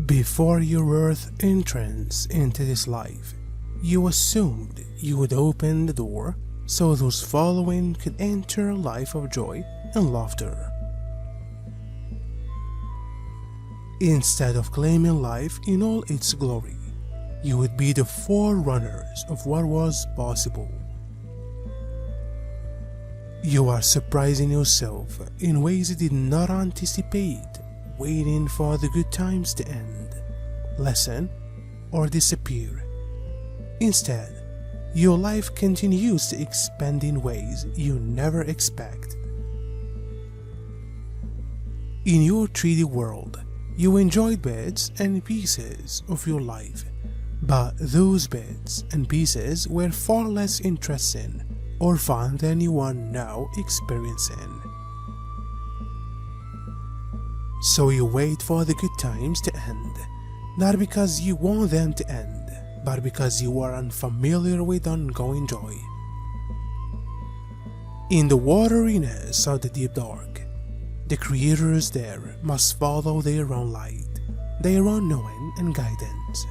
Before your earth entrance into this life, you assumed you would open the door so those following could enter a life of joy and laughter. Instead of claiming life in all its glory, you would be the forerunners of what was possible. You are surprising yourself in ways you did not anticipate, waiting for the good times to end, lessen, or disappear. Instead, your life continues to expand in ways you never expect. In your 3D world, you enjoyed bits and pieces of your life, but those bits and pieces were far less interesting or fun than you are now experiencing. So you wait for the good times to end, not because you want them to end, but because you are unfamiliar with ongoing joy. In the wateryness of the deep dark, the creators there must follow their own light, their own knowing and guidance.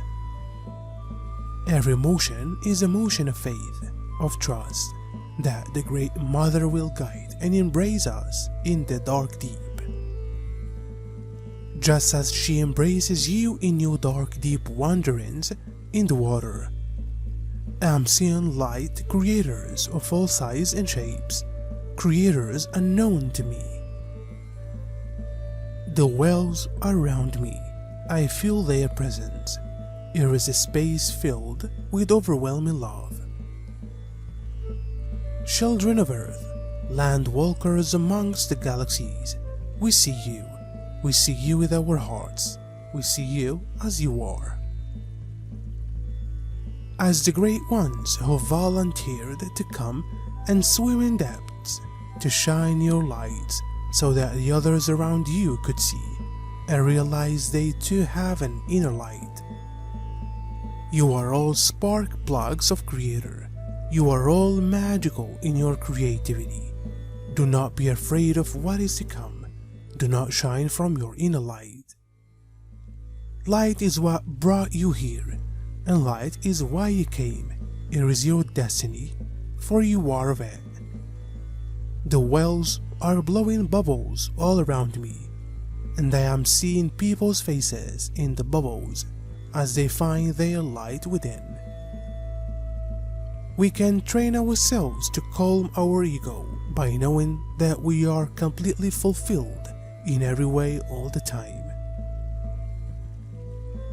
Every motion is a motion of faith, of trust, that the Great Mother will guide and embrace us in the dark deep. Just as she embraces you in your dark deep wanderings in the water. I'm seeing light creators of all sizes and shapes, creators unknown to me. The wells around me, I feel their presence. Here is a space filled with overwhelming love. Children of Earth, land walkers amongst the galaxies, we see you. We see you with our hearts. We see you as you are. As the great ones who volunteered to come and swim in depths to shine your lights so that the others around you could see and realize they too have an inner light. You are all spark plugs of Creator. You are all magical in your creativity. Do not be afraid of what is to come. Do not shine from your inner light. Light is what brought you here, and light is why you came. It is your destiny, for you are of it. The wells are blowing bubbles all around me, and I am seeing people's faces in the bubbles as they find their light within. We can train ourselves to calm our ego by knowing that we are completely fulfilled in every way all the time.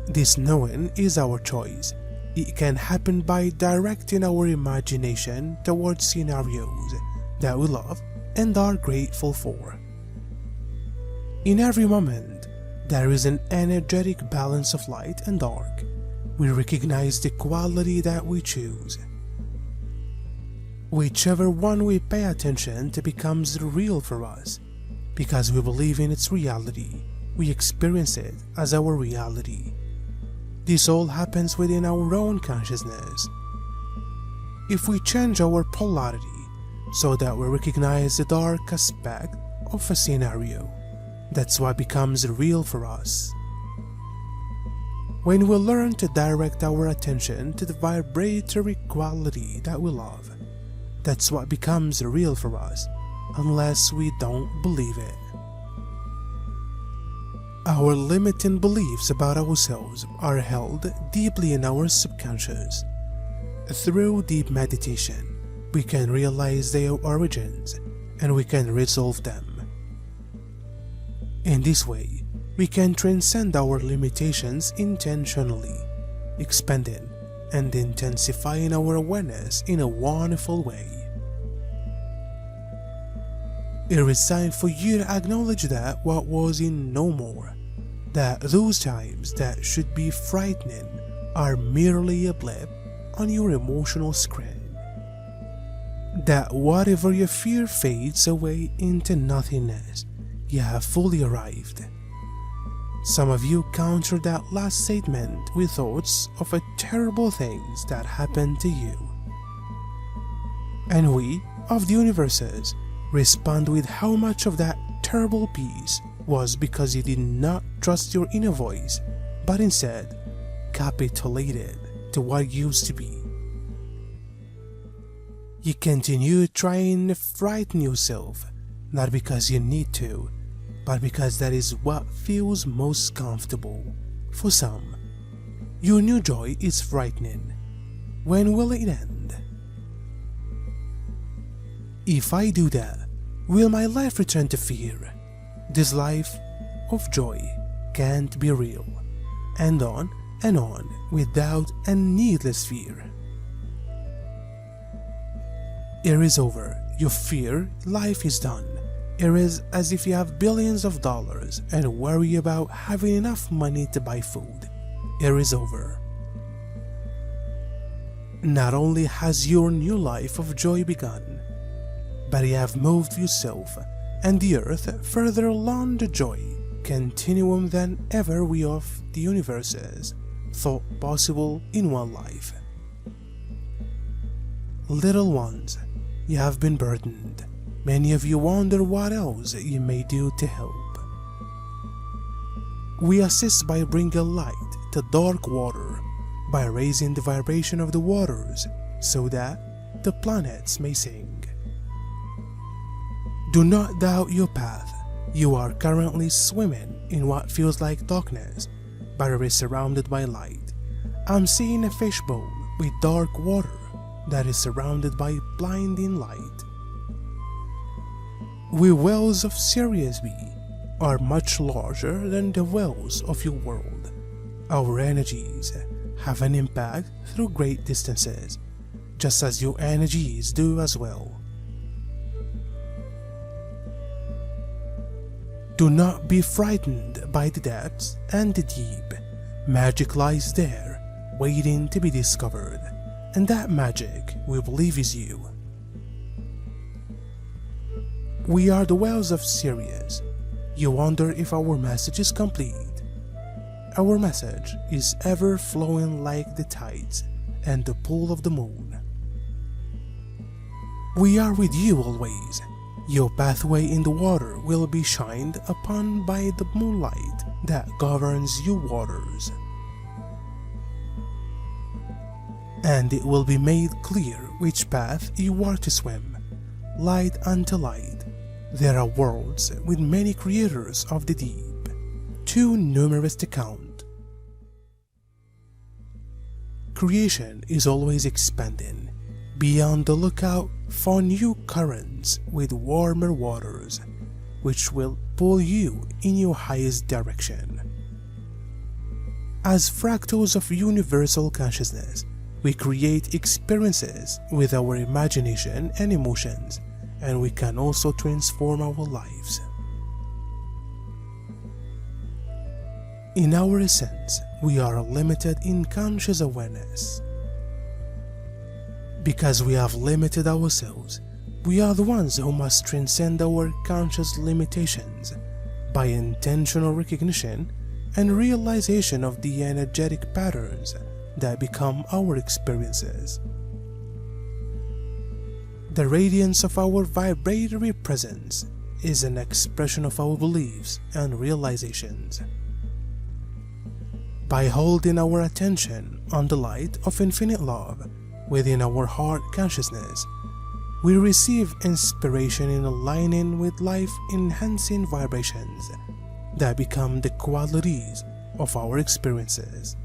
This knowing is our choice. It can happen by directing our imagination towards scenarios that we love and are grateful for. In every moment, there is an energetic balance of light and dark. We recognize the quality that we choose. Whichever one we pay attention to becomes real for us. Because we believe in its reality, we experience it as our reality. This all happens within our own consciousness. If we change our polarity so that we recognize the dark aspect of a scenario, that's what becomes real for us. When we learn to direct our attention to the vibratory quality that we love, that's what becomes real for us. Unless we don't believe it. Our limiting beliefs about ourselves are held deeply in our subconscious. Through deep meditation, we can realize their origins and we can resolve them. In this way, we can transcend our limitations intentionally, expanding and intensifying our awareness in a wonderful way. It is time for you to acknowledge that what was in no more, that those times that should be frightening are merely a blip on your emotional screen, that whatever you fear fades away into nothingness. You have fully arrived. Some of you counter that last statement with thoughts of terrible things that happened to you. And we, of the universes, respond with how much of that terrible piece was because you did not trust your inner voice, but instead capitulated to what used to be. You continue trying to frighten yourself, not because you need to, but because that is what feels most comfortable. For some, your new joy is frightening. When will it end? If I do that, will my life return to fear? This life of joy can't be real, and on with doubt and needless fear. It is over. Your fear life is done. It is as if you have billions of dollars and worry about having enough money to buy food. It is over. Not only has your new life of joy begun, but you have moved yourself and the earth further along the joy continuum than ever we of the universes thought possible in one life. Little ones, you have been burdened. Many of you wonder what else you may do to help. We assist by bringing light to dark water, by raising the vibration of the waters so that the planets may sing. Do not doubt your path. You are currently swimming in what feels like darkness, but it is surrounded by light. I'm seeing a fishbowl with dark water that is surrounded by blinding light. We wells of Sirius B are much larger than the wells of your world. Our energies have an impact through great distances, just as your energies do as well. Do not be frightened by the depths and the deep. Magic lies there, waiting to be discovered, and that magic we believe is you. We are the wells of Sirius. You wonder if our message is complete. Our message is ever flowing like the tides and the pull of the moon. We are with you always. Your pathway in the water will be shined upon by the moonlight that governs your waters. And it will be made clear which path you are to swim, light unto light. There are worlds with many creators of the deep, too numerous to count. Creation is always expanding. Be on the lookout for new currents with warmer waters, which will pull you in your highest direction. As fractals of universal consciousness, we create experiences with our imagination and emotions, and we can also transform our lives. In our essence, we are limited in conscious awareness. Because we have limited ourselves, we are the ones who must transcend our conscious limitations by intentional recognition and realization of the energetic patterns that become our experiences. The radiance of our vibratory presence is an expression of our beliefs and realizations. By holding our attention on the light of infinite love within our heart consciousness, we receive inspiration in aligning with life-enhancing vibrations that become the qualities of our experiences.